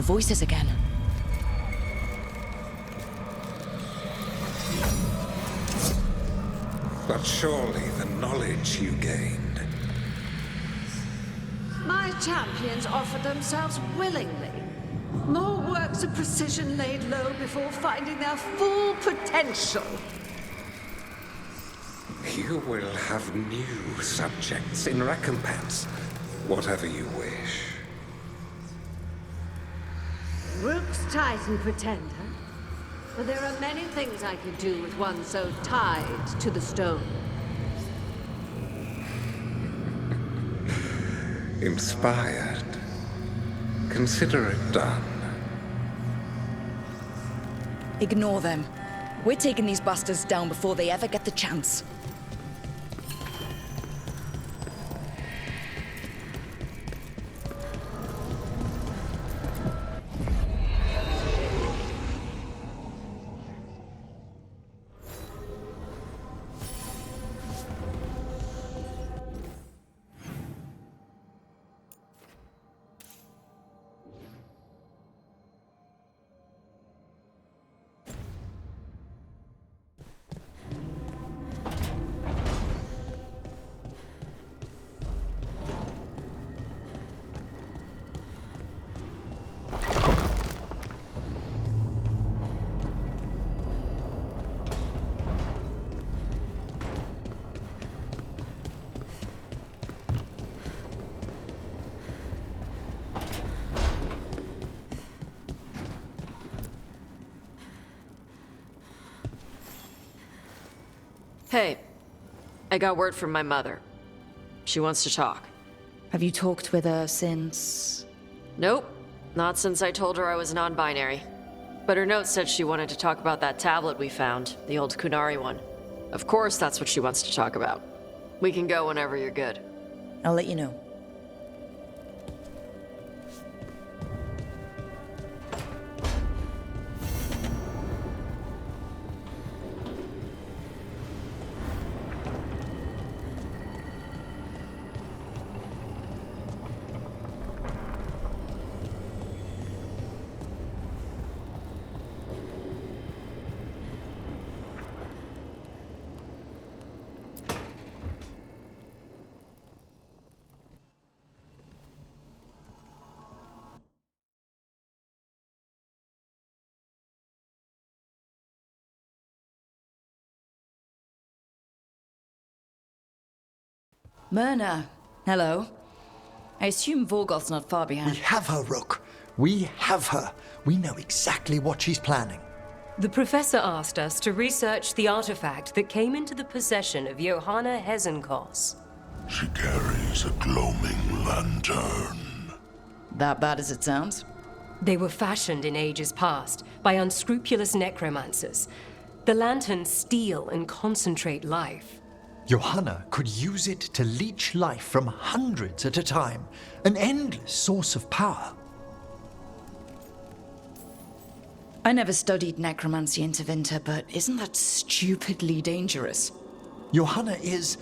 voices again. But surely the knowledge you gained... My champions offered themselves willingly. More works of precision laid low before finding their full potential. You will have new subjects in recompense, whatever you wish. Rook's Titan Pretender? But there are many things I could do with one so tied to the stone. Inspired. Consider it done. Ignore them. We're taking these bastards down before they ever get the chance. Hey, I got word from my mother. She wants to talk. Have you talked with her since... Nope, not since I told her I was non-binary. But her note said she wanted to talk about that tablet we found, the old Kunari one. Of course that's what she wants to talk about. We can go whenever you're good. I'll let you know. Myrna, hello. I assume Vorgoth's not far behind. We have her, Rook. We have her. We know exactly what she's planning. The professor asked us to research the artifact that came into the possession of Johanna Hezenkos. She carries a gloaming lantern. That bad as it sounds? They were fashioned in ages past by unscrupulous necromancers. The lanterns steal and concentrate life. Johanna could use it to leech life from hundreds at a time. An endless source of power. I never studied necromancy in Tevinter, but isn't that stupidly dangerous? Johanna is,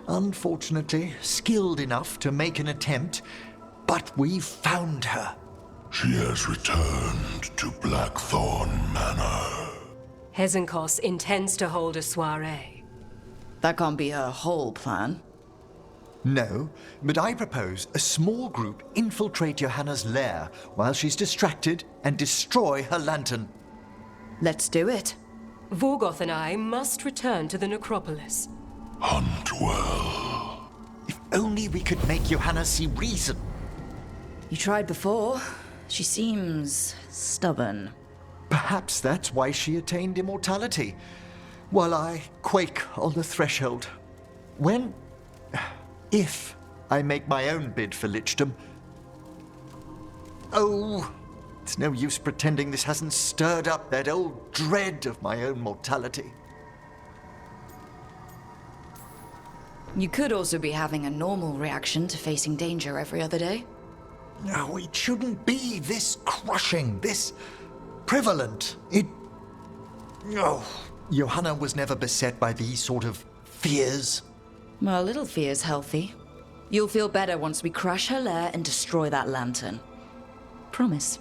unfortunately, skilled enough to make an attempt, but we've found her. She has returned to Blackthorn Manor. Hezenkos intends to hold a soiree. That can't be her whole plan. No, but I propose a small group infiltrate Johanna's lair while she's distracted and destroy her lantern. Let's do it. Vorgoth and I must return to the necropolis. Hunt well. If only we could make Johanna see reason. You tried before. She seems stubborn. Perhaps that's why she attained immortality, while I quake on the threshold. If I make my own bid for lichdom... Oh, it's no use pretending this hasn't stirred up that old dread of my own mortality. You could also be having a normal reaction to facing danger every other day. No, it shouldn't be this crushing, this prevalent. No. Johanna was never beset by these sort of fears. Well, a little fear's healthy. You'll feel better once we crash her lair and destroy that lantern. Promise.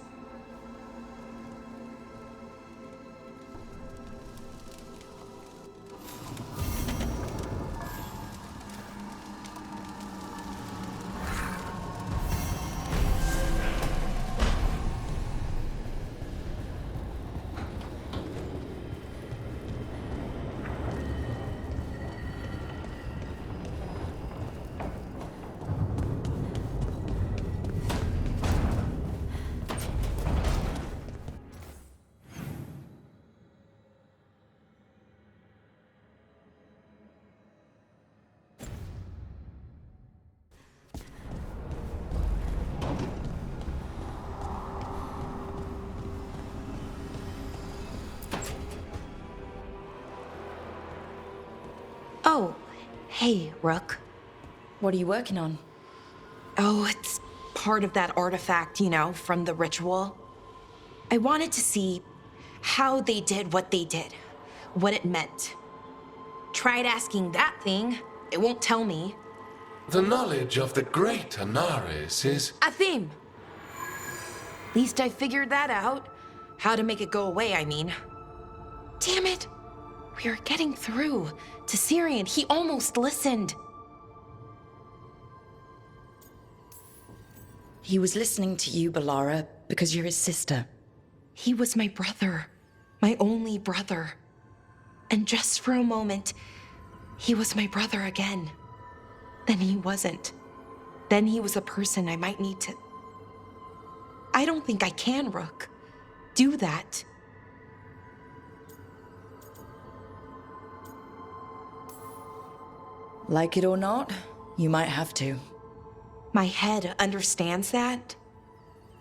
Oh, hey, Rook. What are you working on? Oh, it's part of that artifact, you know, from the ritual. I wanted to see how they did what they did, what it meant. Tried asking that thing. It won't tell me. The knowledge of the great Anaris is... A theme. Least I figured that out. How to make it go away, I mean. Damn it. We were getting through to Syrian. He almost listened. He was listening to you, Balara, because you're his sister. He was my brother. My only brother. And just for a moment, he was my brother again. Then he wasn't. Then he was a person I might need to... I don't think I can, Rook. Do that. Like it or not, you might have to. My head understands that,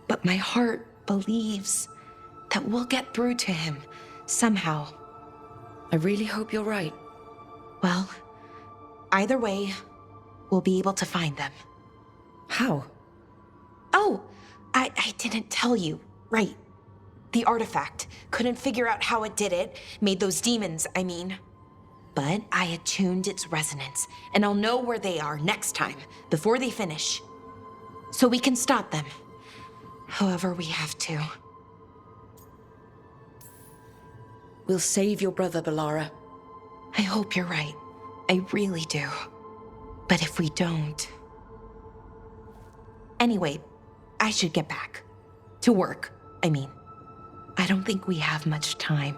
but my heart believes that we'll get through to him somehow. I really hope you're right. Well, either way, we'll be able to find them. How? Oh, I didn't tell you. Right. The artifact. Couldn't figure out how it did it. Made those demons, I mean. But I attuned its resonance, and I'll know where they are next time, before they finish. So we can stop them. However we have to. We'll save your brother, Balara. I hope you're right. I really do. But if we don't... Anyway, I should get back. To work, I mean. I don't think we have much time.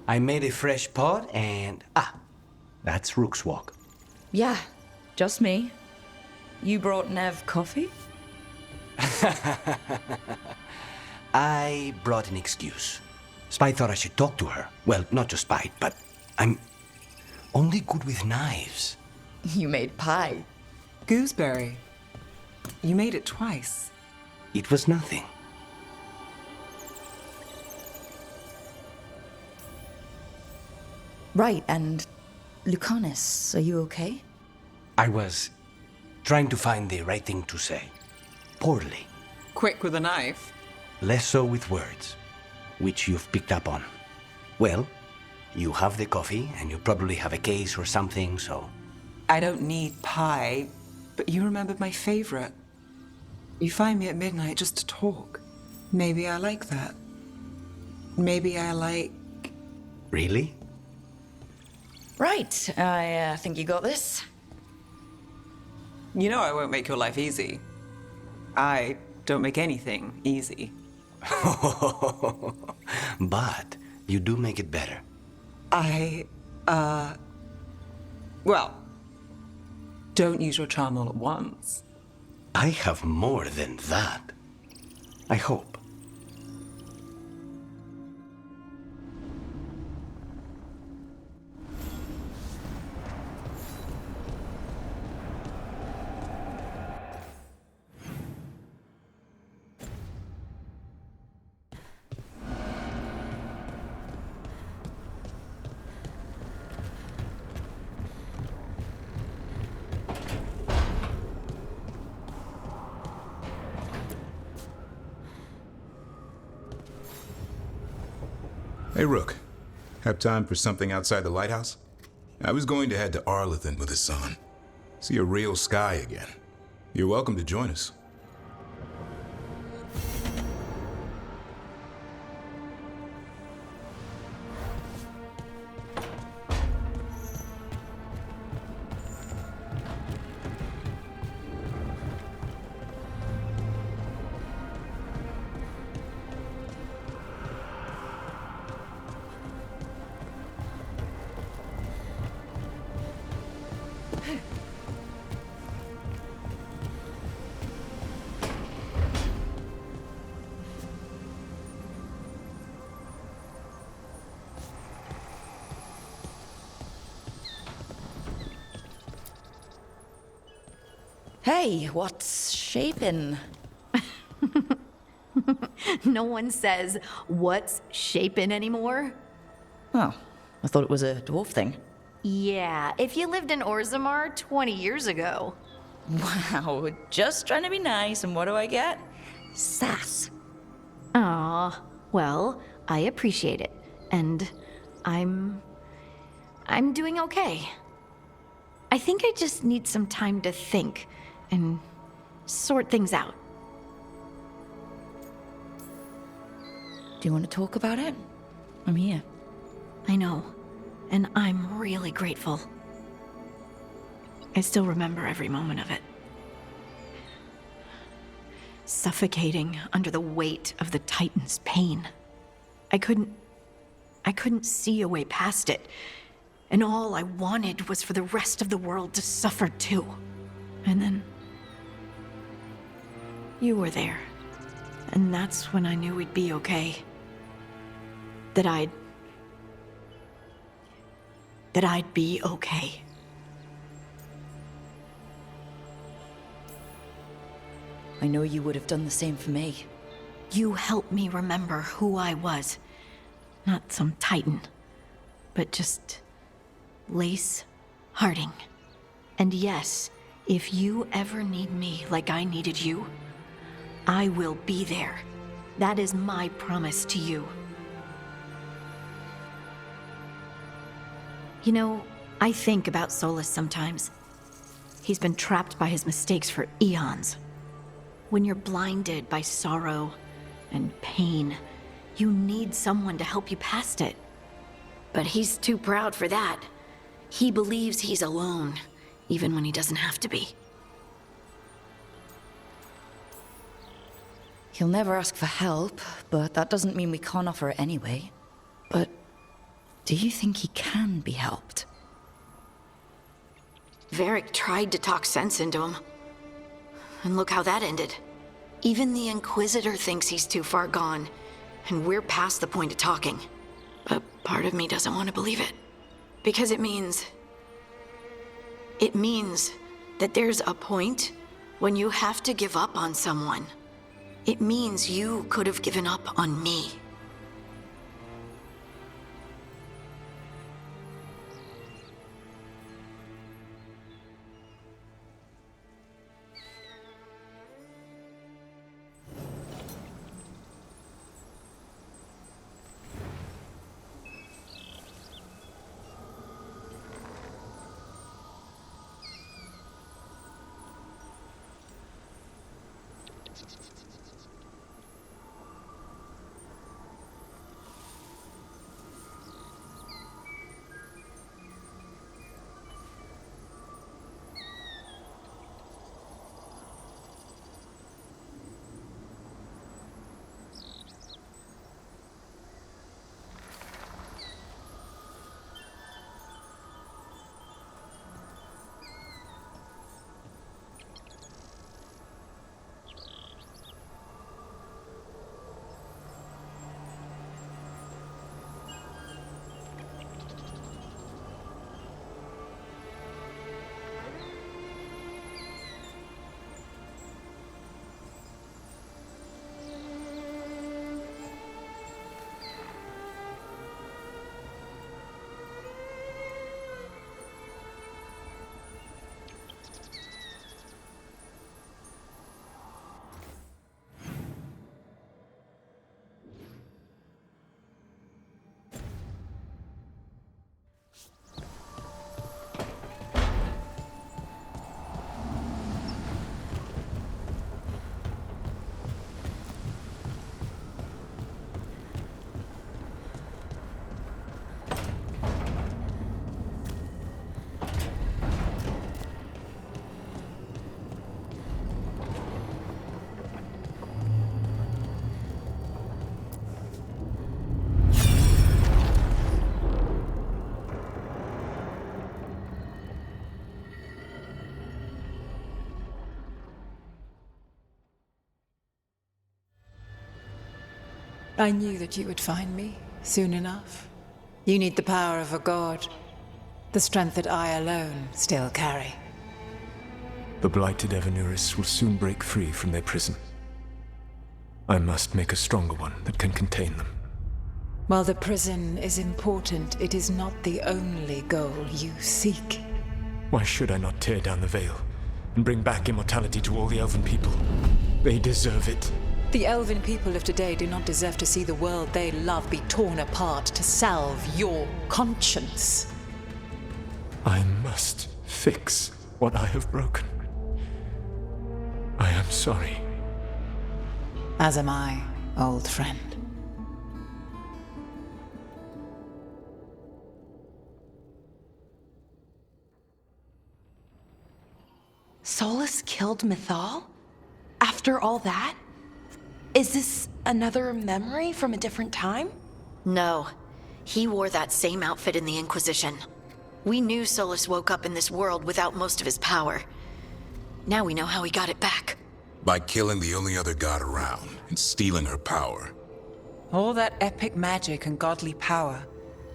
I made a fresh pot and... that's Rook's Walk. Yeah, just me. You brought Nev coffee? I brought an excuse. Spite thought I should talk to her. Well, not just Spite, but I'm only good with knives. You made pie. Gooseberry. You made it twice. It was nothing. Right, and Lucanus, are you okay? I was trying to find the right thing to say. Poorly. Quick with a knife. Less so with words, which you've picked up on. Well, you have the coffee, and you probably have a case or something, so... I don't need pie, but you remembered my favorite. You find me at midnight just to talk. Maybe I like that. Maybe I like... Really? Right, I think you got this. You know I won't make your life easy. I don't make anything easy. But you do make it better. Well, don't use your charm all at once. I have more than that. I hope. Hey, Rook. Have time for something outside the lighthouse? I was going to head to Arlethan with the sun. See a real sky again. You're welcome to join us. Hey, what's shaping? No one says, what's shaping anymore? Oh, I thought it was a dwarf thing. Yeah, if you lived in Orzammar 20 years ago. Wow, just trying to be nice, and what do I get? Sass. Aw, well, I appreciate it. And I'm doing okay. I think I just need some time to think and sort things out. Do you want to talk about it? I'm here. I know, and I'm really grateful. I still remember every moment of it. Suffocating under the weight of the Titan's pain. I couldn't see a way past it, and all I wanted was for the rest of the world to suffer too. And then you were there, and that's when I knew we'd be okay. That I'd be okay. I know you would have done the same for me. You helped me remember who I was. Not some Titan, but just Lace Harding. And yes, if you ever need me like I needed you, I will be there. That is my promise to you. You know, I think about Solus sometimes. He's been trapped by his mistakes for eons. When you're blinded by sorrow and pain, you need someone to help you past it. But he's too proud for that. He believes he's alone, even when he doesn't have to be. He'll never ask for help, but that doesn't mean we can't offer it anyway. But do you think he can be helped? Varric tried to talk sense into him. And look how that ended. Even the Inquisitor thinks he's too far gone, and we're past the point of talking. But part of me doesn't want to believe it. Because it means that there's a point when you have to give up on someone. It means you could have given up on me. I knew that you would find me soon enough. You need the power of a god, the strength that I alone still carry. The blighted Evanuris will soon break free from their prison. I must make a stronger one that can contain them. While the prison is important, it is not the only goal you seek. Why should I not tear down the veil and bring back immortality to all the Elven people? They deserve it. The Elven people of today do not deserve to see the world they love be torn apart to salve your conscience. I must fix what I have broken. I am sorry. As am I, old friend. Solus killed Mythal? After all that? Is this another memory from a different time? No. He wore that same outfit in the Inquisition. We knew Solus woke up in this world without most of his power. Now we know how he got it back. By killing the only other god around and stealing her power. All that epic magic and godly power.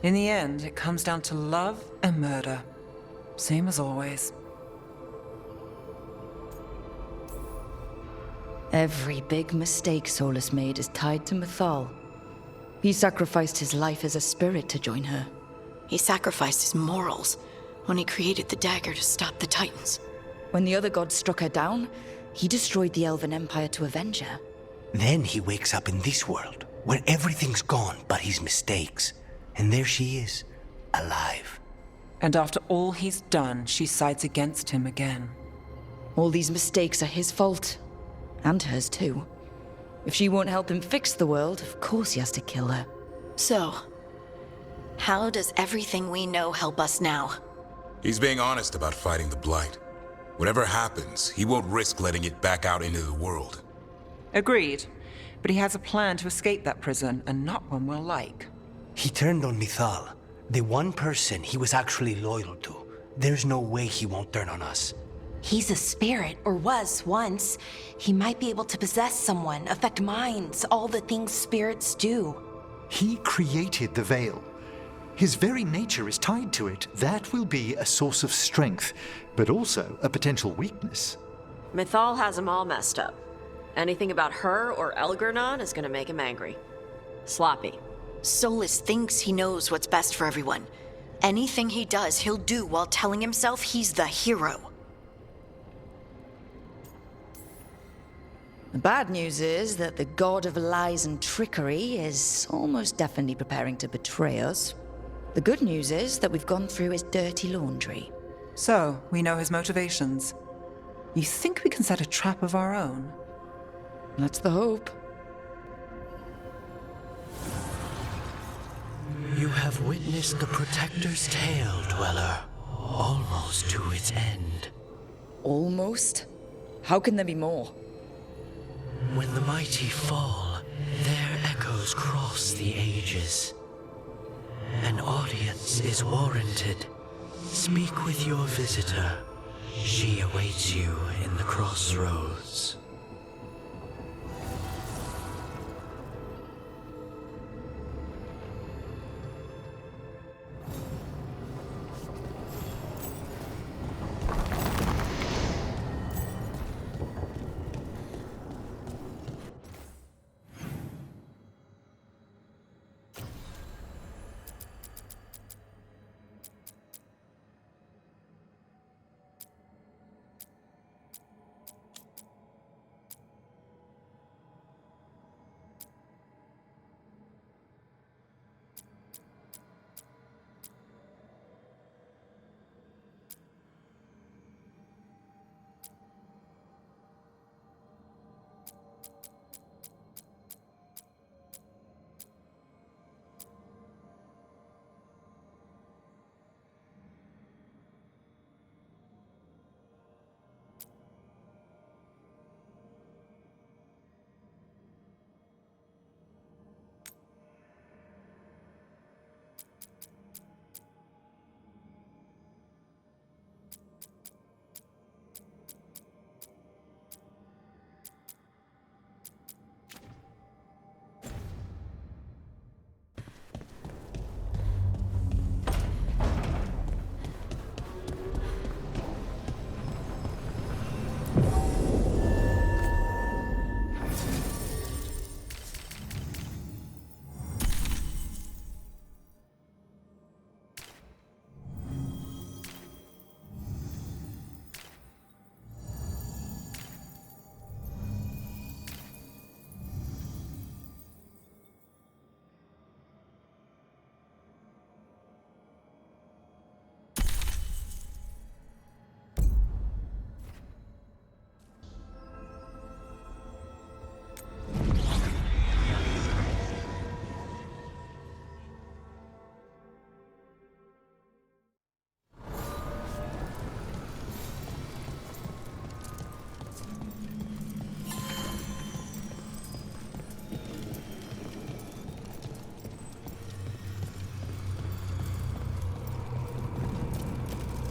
In the end, it comes down to love and murder. Same as always. Every big mistake Solus made is tied to Mythal. He sacrificed his life as a spirit to join her. He sacrificed his morals when he created the dagger to stop the Titans. When the other gods struck her down, he destroyed the Elven Empire to avenge her. Then he wakes up in this world, where everything's gone but his mistakes. And there she is, alive. And after all he's done, she sides against him again. All these mistakes are his fault. And hers too. If she won't help him fix the world, of course he has to kill her. So, how does everything we know help us now? He's being honest about fighting the Blight. Whatever happens, he won't risk letting it back out into the world. Agreed. But he has a plan to escape that prison, and not one we'll like. He turned on Mythal, the one person he was actually loyal to. There's no way he won't turn on us. He's a spirit, or was once. He might be able to possess someone, affect minds, all the things spirits do. He created the veil. His very nature is tied to it. That will be a source of strength, but also a potential weakness. Mythal has him all messed up. Anything about her or Elgernon is gonna make him angry. Sloppy. Solus thinks he knows what's best for everyone. Anything he does, he'll do while telling himself he's the hero. The bad news is that the god of lies and trickery is almost definitely preparing to betray us. The good news is that we've gone through his dirty laundry. So, we know his motivations. You think we can set a trap of our own? That's the hope. You have witnessed the Protector's tale, Dweller, almost to its end. Almost? How can there be more? When the mighty fall, their echoes cross the ages. An audience is warranted. Speak with your visitor. She awaits you in the crossroads.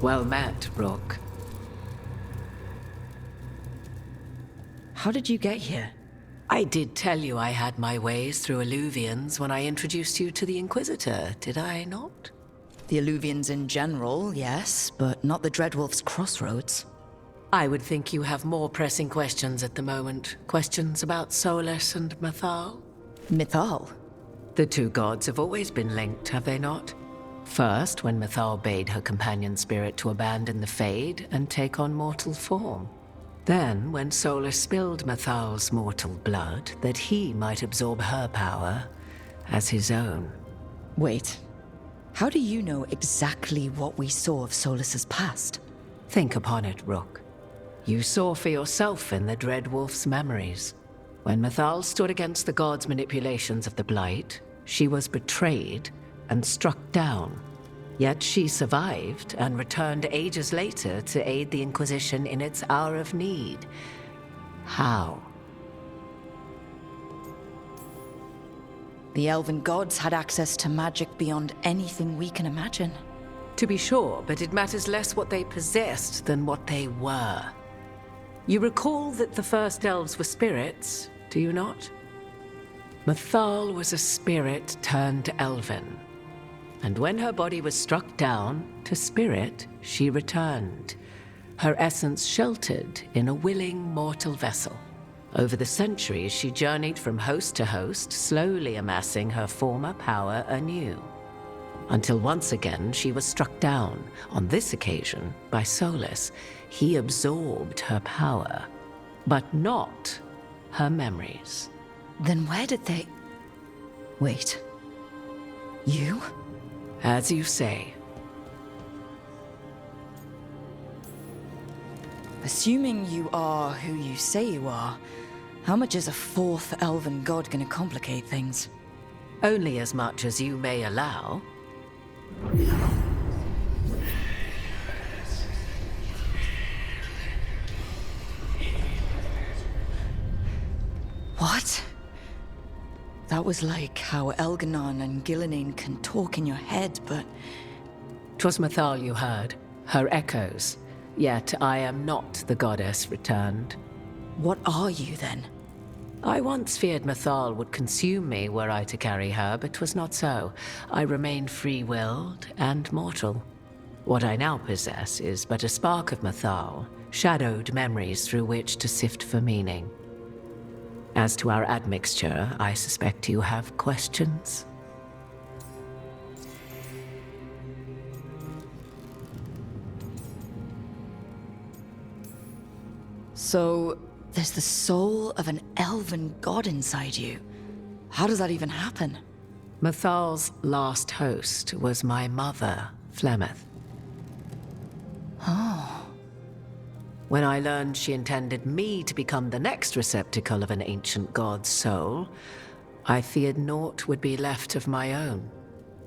Well met, Rook. How did you get here? I did tell you I had my ways through Illuvians when I introduced you to the Inquisitor, did I not? The Illuvians in general, yes, but not the Dreadwolf's crossroads. I would think you have more pressing questions at the moment. Questions about Solus and Mythal? Mythal? The two gods have always been linked, have they not? First, when Mythal bade her companion spirit to abandon the Fade and take on mortal form. Then, when Solus spilled Mythal's mortal blood, that he might absorb her power as his own. Wait. How do you know exactly what we saw of Solus's past? Think upon it, Rook. You saw for yourself in the Dreadwolf's memories. When Mythal stood against the gods' manipulations of the Blight, she was betrayed and struck down. Yet she survived and returned ages later to aid the Inquisition in its hour of need. How? The elven gods had access to magic beyond anything we can imagine. To be sure, but it matters less what they possessed than what they were. You recall that the first elves were spirits, do you not? Mythal was a spirit turned elven. And when her body was struck down, to spirit she returned, her essence sheltered in a willing mortal vessel. Over the centuries, she journeyed from host to host, slowly amassing her former power anew. Until once again she was struck down, on this occasion by Solus. He absorbed her power, but not her memories. Then where did they... Wait. You? As you say. Assuming you are who you say you are, how much is a fourth elven god gonna complicate things? Only as much as you may allow. What? That was like how Elganon and Gillinane can talk in your head, but... 'Twas Mythal you heard, her echoes. Yet I am not the goddess returned. What are you, then? I once feared Mythal would consume me were I to carry her, but 'twas not so. I remain free-willed and mortal. What I now possess is but a spark of Mythal, shadowed memories through which to sift for meaning. As to our admixture, I suspect you have questions. So, there's the soul of an elven god inside you. How does that even happen? Mythal's last host was my mother, Flemeth. Oh. When I learned she intended me to become the next receptacle of an ancient god's soul, I feared naught would be left of my own.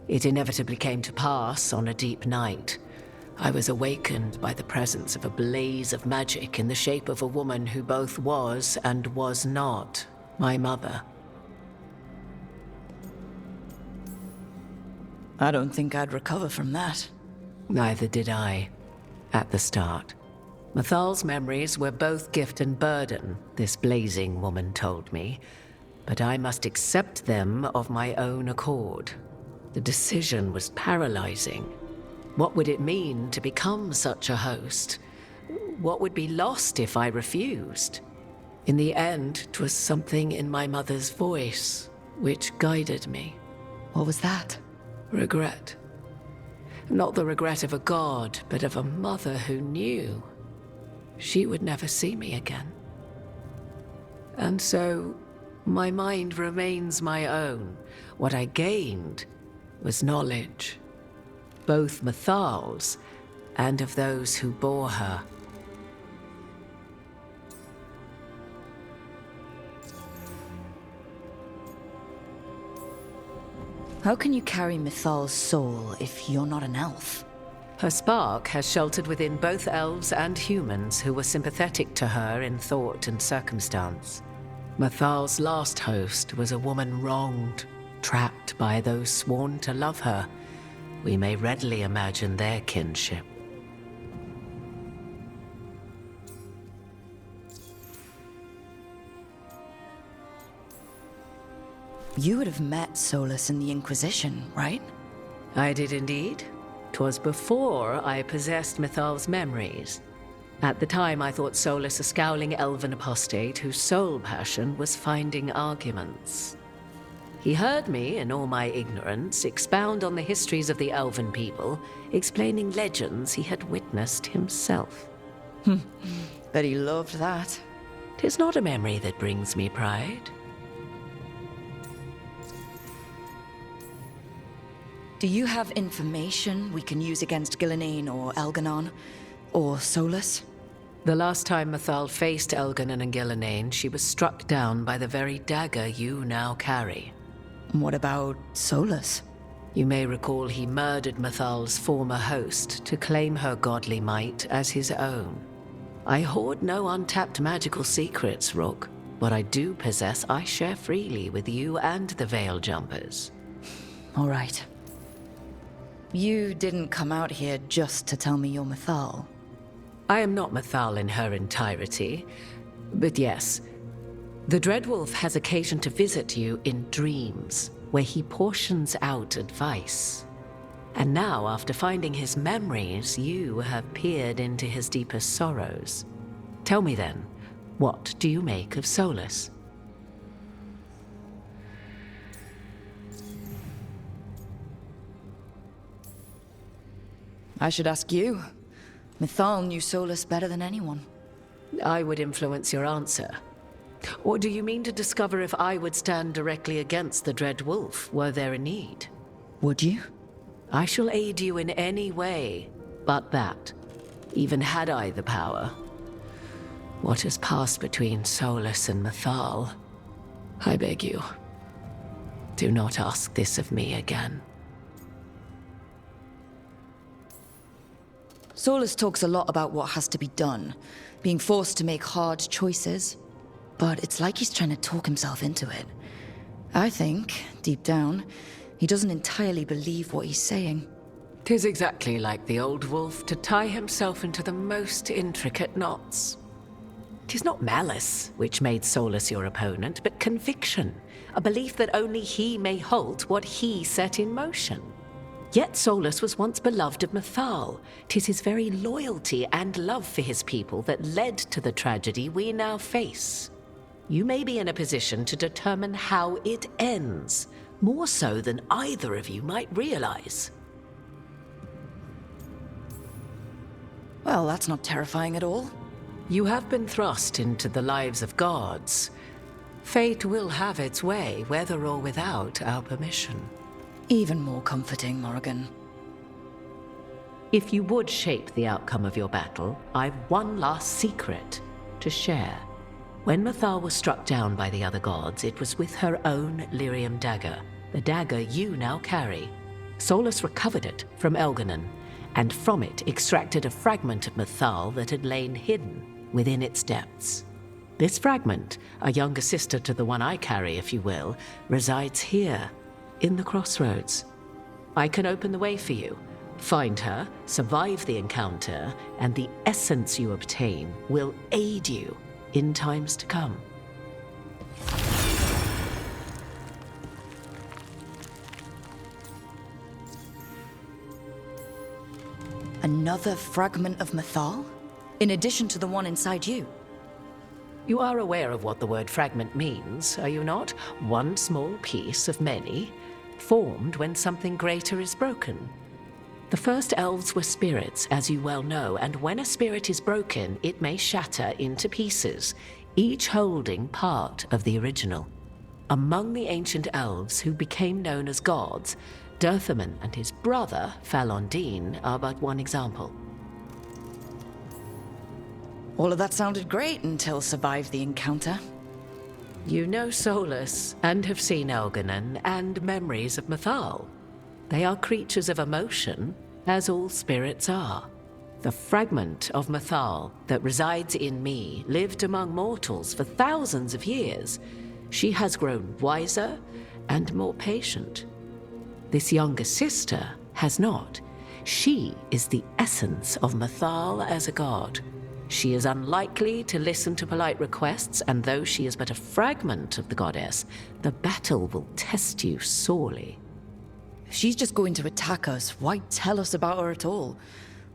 It inevitably came to pass on a deep night. I was awakened by the presence of a blaze of magic in the shape of a woman who both was and was not my mother. I don't think I'd recover from that. Neither did I, at the start. Mythal's memories were both gift and burden, this blazing woman told me, but I must accept them of my own accord. The decision was paralyzing. What would it mean to become such a host? What would be lost if I refused? In the end, 'twas something in my mother's voice which guided me. What was that? Regret. Not the regret of a god, but of a mother who knew she would never see me again. And so, my mind remains my own. What I gained was knowledge, both Mythal's and of those who bore her. How can you carry Mythal's soul if you're not an elf? Her spark has sheltered within both elves and humans who were sympathetic to her in thought and circumstance. Mythal's last host was a woman wronged, trapped by those sworn to love her. We may readily imagine their kinship. You would have met Solus in the Inquisition, right? I did indeed. 'Twas before I possessed Mythal's memories. At the time, I thought Solus a scowling elven apostate whose sole passion was finding arguments. He heard me, in all my ignorance, expound on the histories of the elven people, explaining legends he had witnessed himself. Bet he loved that. 'Tis not a memory that brings me pride. Do you have information we can use against Gillenane or Elganon? Or Solus? The last time Mythal faced Elganon and Gillenane, she was struck down by the very dagger you now carry. What about Solus? You may recall he murdered Mythal's former host to claim her godly might as his own. I hoard no untapped magical secrets, Rook. What I do possess, I share freely with you and the Veil Jumpers. All right. You didn't come out here just to tell me you're Mythal. I am not Mythal in her entirety, but yes, the Dreadwolf has occasion to visit you in dreams, where he portions out advice. And now, after finding his memories, you have peered into his deepest sorrows. Tell me then, what do you make of Solus? I should ask you. Mythal knew Solus better than anyone. I would influence your answer. Or do you mean to discover if I would stand directly against the Dread Wolf, were there a need? Would you? I shall aid you in any way but that, even had I the power. What has passed between Solus and Mythal? I beg you, do not ask this of me again. Solus talks a lot about what has to be done, being forced to make hard choices. But it's like he's trying to talk himself into it. I think, deep down, he doesn't entirely believe what he's saying. 'Tis exactly like the old wolf to tie himself into the most intricate knots. 'Tis not malice which made Solus your opponent, but conviction, a belief that only he may halt what he set in motion. Yet Solus was once beloved of Mythal. 'Tis his very loyalty and love for his people that led to the tragedy we now face. You may be in a position to determine how it ends, more so than either of you might realize. Well, that's not terrifying at all. You have been thrust into the lives of gods. Fate will have its way, whether or without our permission. Even more comforting, Morrigan. If you would shape the outcome of your battle, I've one last secret to share. When Mythal was struck down by the other gods, it was with her own lyrium dagger, the dagger you now carry. Solus recovered it from Elganon, and from it extracted a fragment of Mythal that had lain hidden within its depths. This fragment, a younger sister to the one I carry, if you will, resides here, in the crossroads. I can open the way for you. Find her, survive the encounter, and the essence you obtain will aid you in times to come. Another fragment of Mythal? In addition to the one inside you? You are aware of what the word fragment means, are you not? One small piece of many, formed when something greater is broken. The first elves were spirits, as you well know, and when a spirit is broken, it may shatter into pieces, each holding part of the original. Among the ancient elves who became known as gods, Dirthaman and his brother, Falondine, are but one example. All of that sounded great until survived the encounter. You know Solus, and have seen Elganon, and memories of Mythal. They are creatures of emotion, as all spirits are. The fragment of Mythal that resides in me lived among mortals for thousands of years. She has grown wiser and more patient. This younger sister has not. She is the essence of Mythal as a god. She is unlikely to listen to polite requests, and though she is but a fragment of the goddess, the battle will test you sorely. If she's just going to attack us, why tell us about her at all?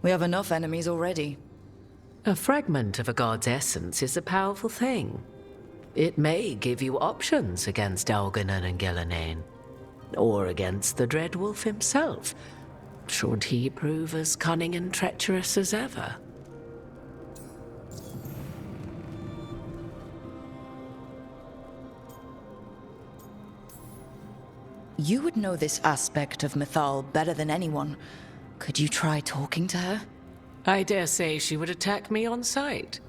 We have enough enemies already. A fragment of a god's essence is a powerful thing. It may give you options against Algernon and Gillenane, or against the Dread Wolf himself, should he prove as cunning and treacherous as ever. You would know this aspect of Mythal better than anyone. Could you try talking to her? I dare say she would attack me on sight.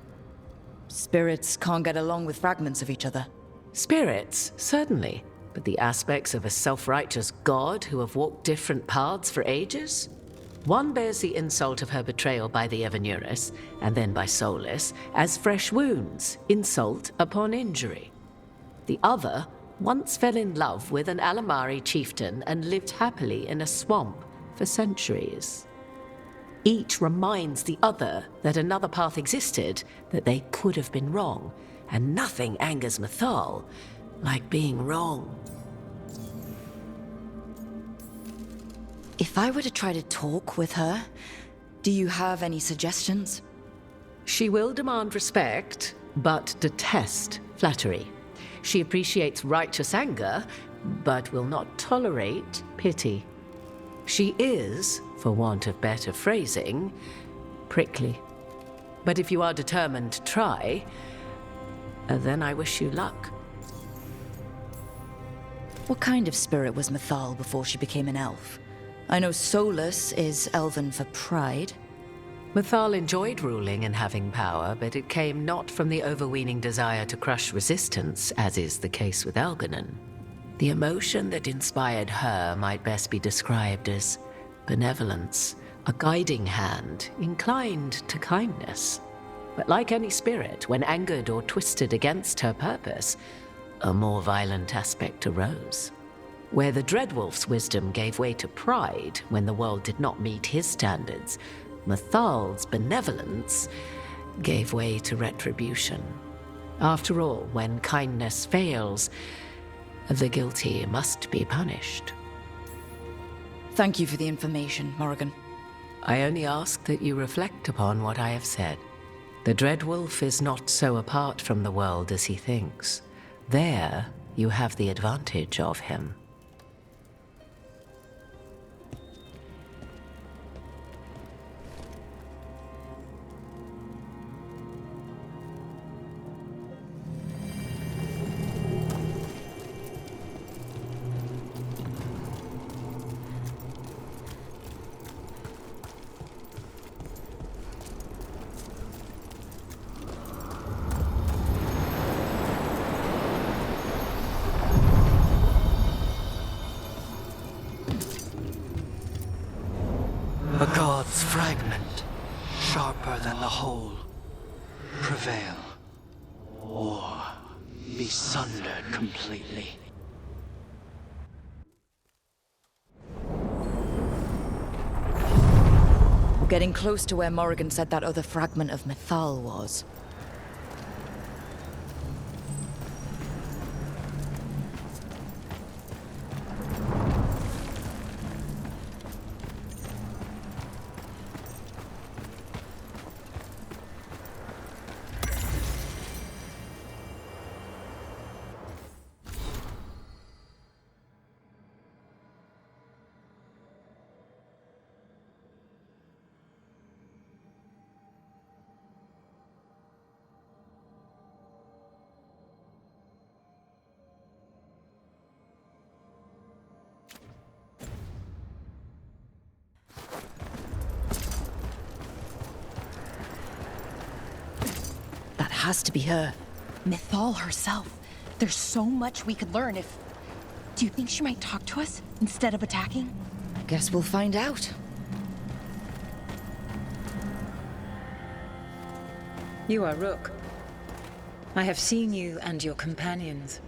Spirits can't get along with fragments of each other. Spirits, certainly. But the aspects of a self-righteous god who have walked different paths for ages? One bears the insult of her betrayal by the Evanuris, and then by Solus, as fresh wounds, insult upon injury. The other once fell in love with an Alamari chieftain and lived happily in a swamp for centuries. Each reminds the other that another path existed, that they could have been wrong, and nothing angers Mythal like being wrong. If I were to try to talk with her, do you have any suggestions? She will demand respect, but detest flattery. She appreciates righteous anger, but will not tolerate pity. She is, for want of better phrasing, prickly. But if you are determined to try, then I wish you luck. What kind of spirit was Mythal before she became an elf? I know Solus is elven for pride. Mythal enjoyed ruling and having power, but it came not from the overweening desire to crush resistance, as is the case with Algernon. The emotion that inspired her might best be described as benevolence, a guiding hand, inclined to kindness. But like any spirit, when angered or twisted against her purpose, a more violent aspect arose. Where the Dreadwolf's wisdom gave way to pride when the world did not meet his standards, Mythal's benevolence gave way to retribution. After all, when kindness fails, the guilty must be punished. Thank you for the information, Morrigan. I only ask that you reflect upon what I have said. The Dreadwolf is not so apart from the world as he thinks. There, you have the advantage of him. A god's fragment, sharper than the whole, prevail, or be sundered completely. We're getting close to where Morrigan said that other fragment of Mythal was. Has to be her. Mythal herself. There's so much we could learn if... Do you think she might talk to us instead of attacking? Guess we'll find out. You are Rook. I have seen you and your companions.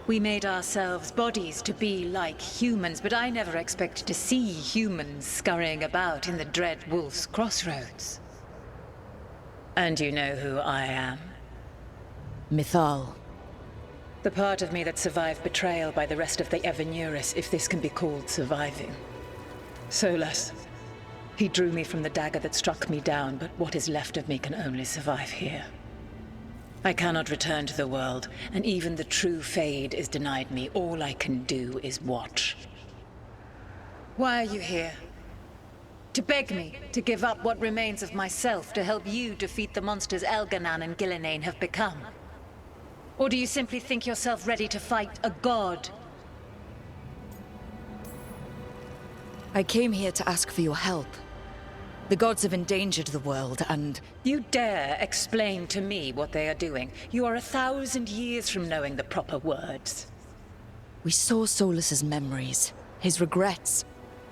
We made ourselves bodies to be like humans, but I never expected to see humans scurrying about in the Dread Wolf's crossroads. And you know who I am? Mythal. The part of me that survived betrayal by the rest of the Evanuris, if this can be called surviving. Solus. He drew me from the dagger that struck me down, but what is left of me can only survive here. I cannot return to the world, and even the true Fade is denied me. All I can do is watch. Why are you here? To beg me to give up what remains of myself to help you defeat the monsters Elganan and Gillenane have become? Or do you simply think yourself ready to fight a god? I came here to ask for your help. The gods have endangered the world, and... You dare explain to me what they are doing? You are 1,000 years from knowing the proper words. We saw Solus's memories, his regrets.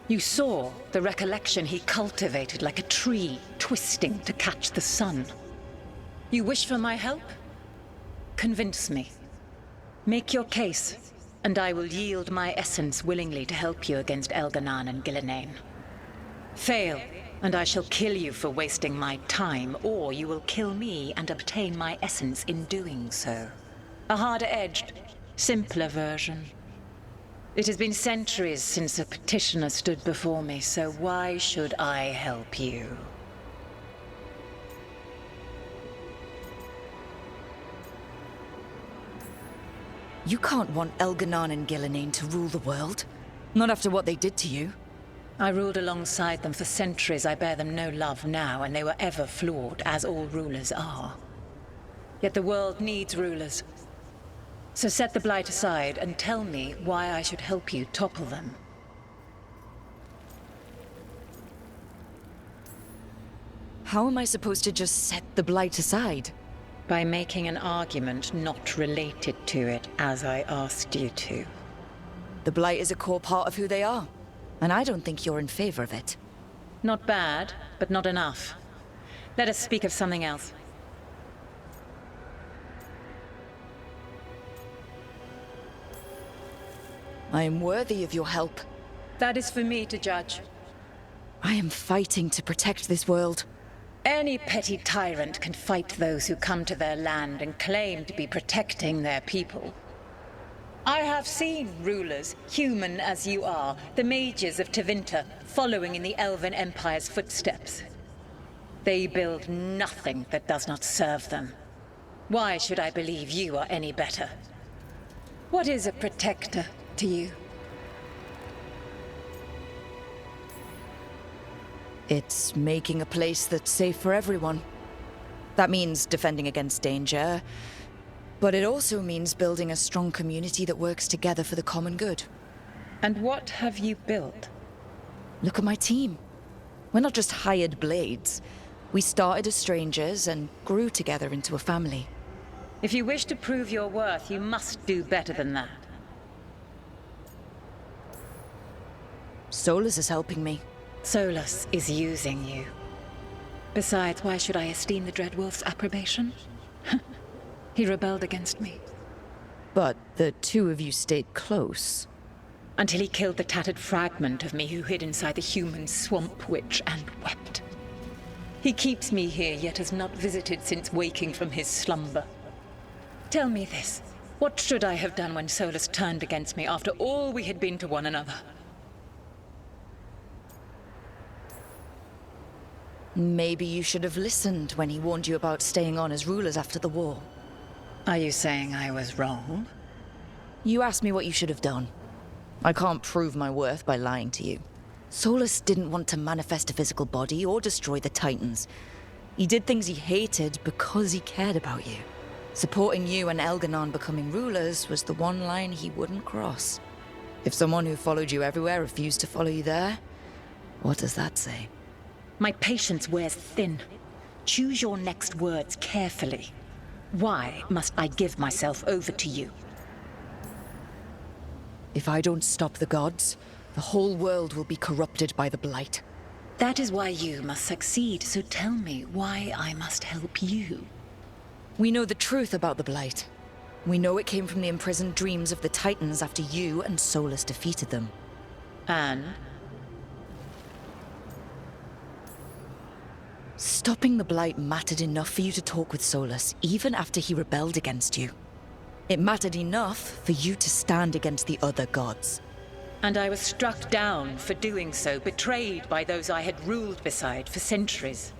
You saw the recollection he cultivated like a tree, twisting to catch the sun. You wish for my help? Convince me. Make your case, and I will yield my essence willingly to help you against Elganan and Gillenane. Fail, and I shall kill you for wasting my time, or you will kill me and obtain my essence in doing so. A harder-edged, simpler version. It has been centuries since a petitioner stood before me, so why should I help you? You can't want Elganan and Gillenane to rule the world. Not after what they did to you. I ruled alongside them for centuries. I bear them no love now, and they were ever flawed, as all rulers are. Yet the world needs rulers. So set the Blight aside and tell me why I should help you topple them. How am I supposed to just set the Blight aside? By making an argument not related to it, as I asked you to. The Blight is a core part of who they are, and I don't think you're in favor of it. Not bad, but not enough. Let us speak of something else. I am worthy of your help. That is for me to judge. I am fighting to protect this world. Any petty tyrant can fight those who come to their land and claim to be protecting their people. I have seen rulers, human as you are, the mages of Tevinter, following in the Elven Empire's footsteps. They build nothing that does not serve them. Why should I believe you are any better? What is a protector to you? It's making a place that's safe for everyone. That means defending against danger, but it also means building a strong community that works together for the common good. And what have you built? Look at my team. We're not just hired blades. We started as strangers and grew together into a family. If you wish to prove your worth, you must do better than that. Solus is helping me. Solus is using you. Besides, why should I esteem the Dreadwolf's approbation? He rebelled against me. But the two of you stayed close. Until he killed the tattered fragment of me who hid inside the human swamp witch and wept. He keeps me here, yet has not visited since waking from his slumber. Tell me this. What should I have done when Solus turned against me after all we had been to one another? Maybe you should have listened when he warned you about staying on as rulers after the war. Are you saying I was wrong? You asked me what you should have done. I can't prove my worth by lying to you. Solus didn't want to manifest a physical body or destroy the Titans. He did things he hated because he cared about you. Supporting you and Elganan becoming rulers was the one line he wouldn't cross. If someone who followed you everywhere refused to follow you there, what does that say? My patience wears thin. Choose your next words carefully. Why must I give myself over to you? If I don't stop the gods, the whole world will be corrupted by the Blight. That is why you must succeed, so tell me why I must help you. We know the truth about the Blight. We know it came from the imprisoned dreams of the Titans after you and Solus defeated them. And? Stopping the Blight mattered enough for you to talk with Solus, even after he rebelled against you. It mattered enough for you to stand against the other gods. And I was struck down for doing so, betrayed by those I had ruled beside for centuries.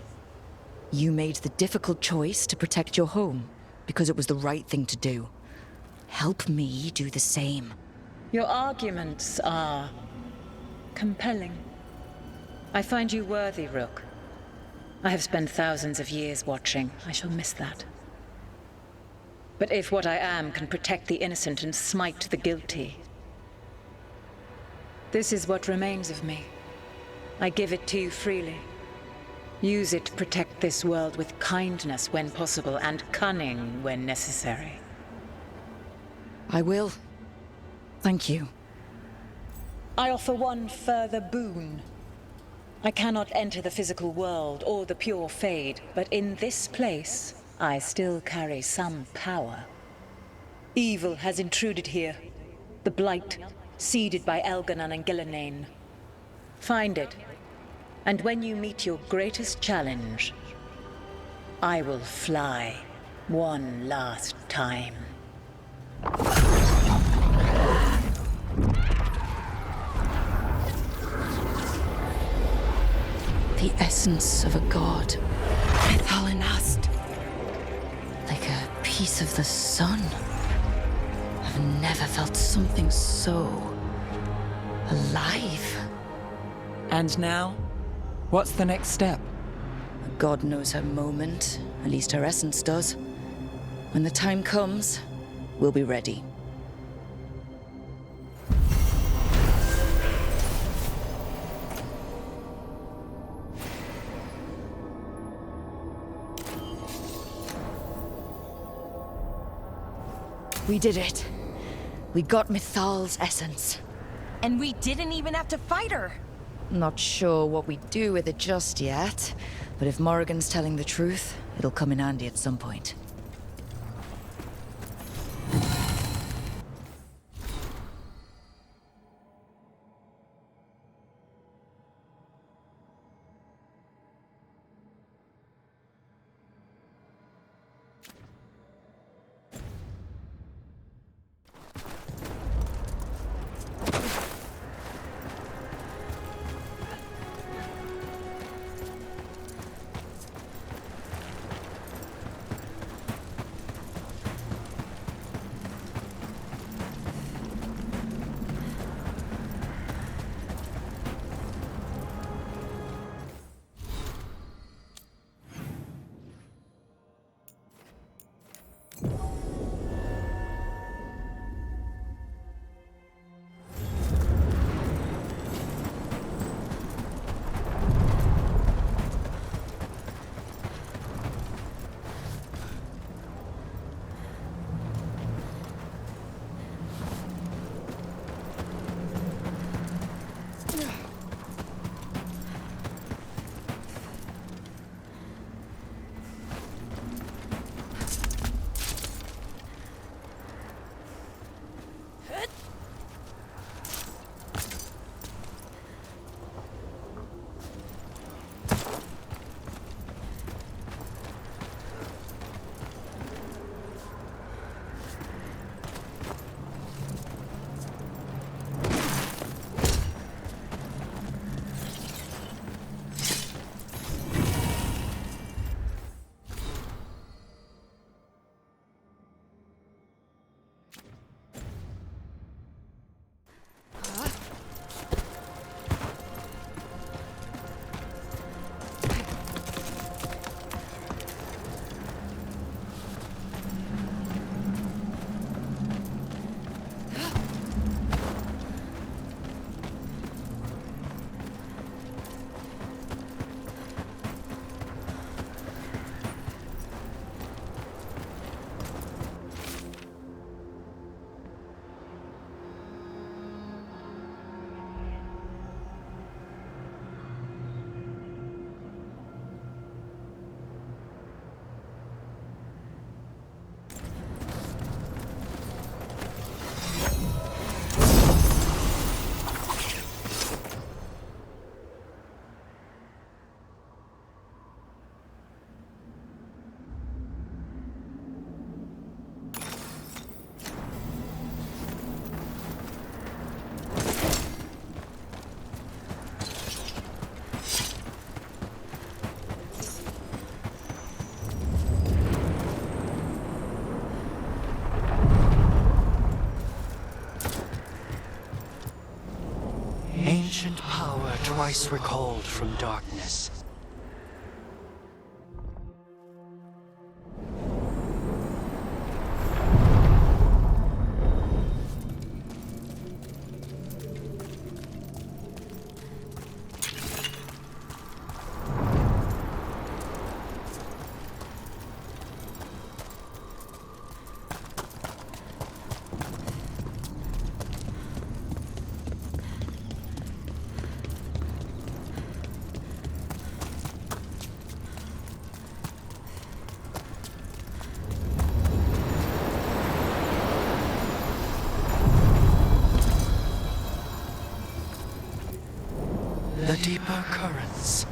You made the difficult choice to protect your home, because it was the right thing to do. Help me do the same. Your arguments are compelling. I find you worthy, Rook. I have spent thousands of years watching. I shall miss that. But if what I am can protect the innocent and smite the guilty, this is what remains of me. I give it to you freely. Use it to protect this world with kindness when possible and cunning when necessary. I will. Thank you. I offer one further boon. I cannot enter the physical world or the pure Fade, but in this place, I still carry some power. Evil has intruded here. The Blight, seeded by Elganon and Gillenane. Find it, and when you meet your greatest challenge, I will fly one last time. The essence of a god. Mythal in us. Like a piece of the sun. I've never felt something so alive. And now? What's the next step? God knows her moment. At least her essence does. When the time comes, we'll be ready. We did it. We got Mythal's essence. And we didn't even have to fight her. Not sure what we do with it just yet, but if Morrigan's telling the truth, it'll come in handy at some point. twice recalled from darkness. The deeper currents.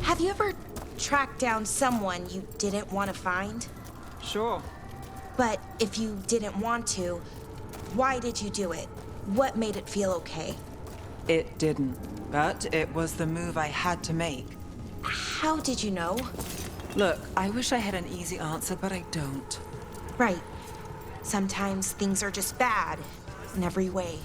Have you ever tracked down someone you didn't want to find? Sure. But if you didn't want to, why did you do it? What made it feel okay? It didn't, but it was the move I had to make. How did you know? Look, I wish I had an easy answer, but I don't. Right. Sometimes things are just bad in every way.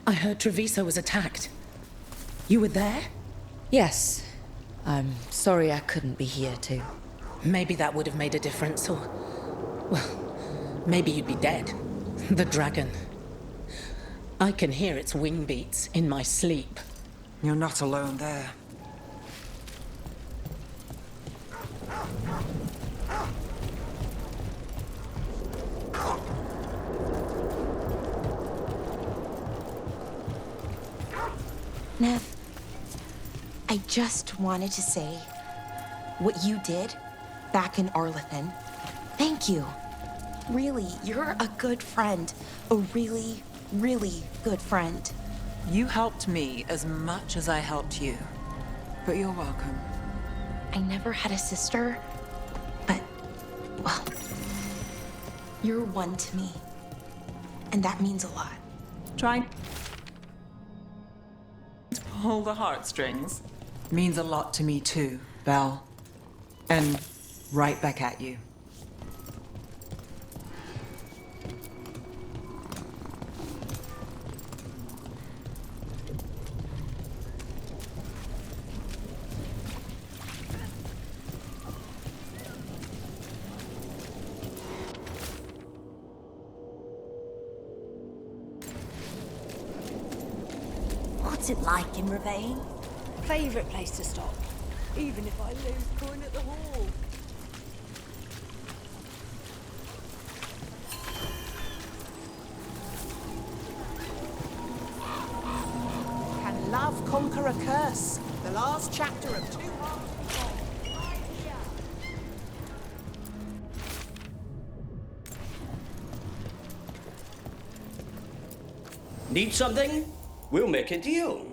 I heard Treviso was attacked. You were there? Yes. I'm sorry I couldn't be here too. Maybe that would have made a difference, or... well, maybe you'd be dead. The dragon. I can hear its wing beats in my sleep. You're not alone there. Nev, I just wanted to say what you did back in Arlethan. Thank you. Really, you're a good friend. A really, really good friend. You helped me as much as I helped you. But you're welcome. I never had a sister, but, well, you're one to me. And that means a lot. Trying to pull the heartstrings means a lot to me too, Belle. And right back at you. What's it like in Ravane? Favorite place to stop, even if I lose coin at the hall. Can love conquer a curse? The last chapter of Two Hearts. Need something? We'll make a deal.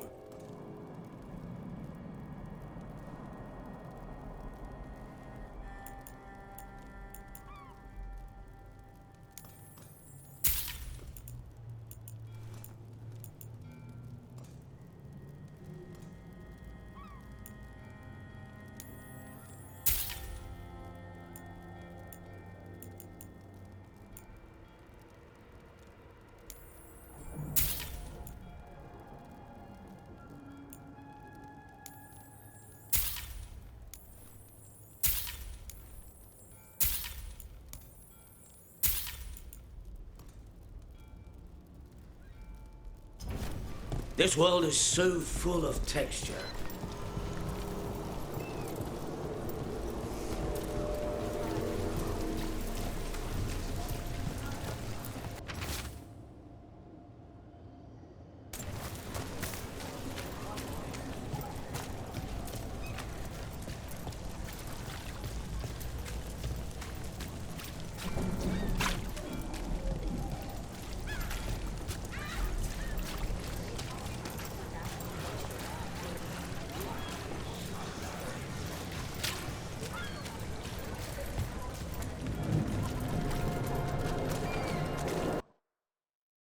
This world is so full of texture.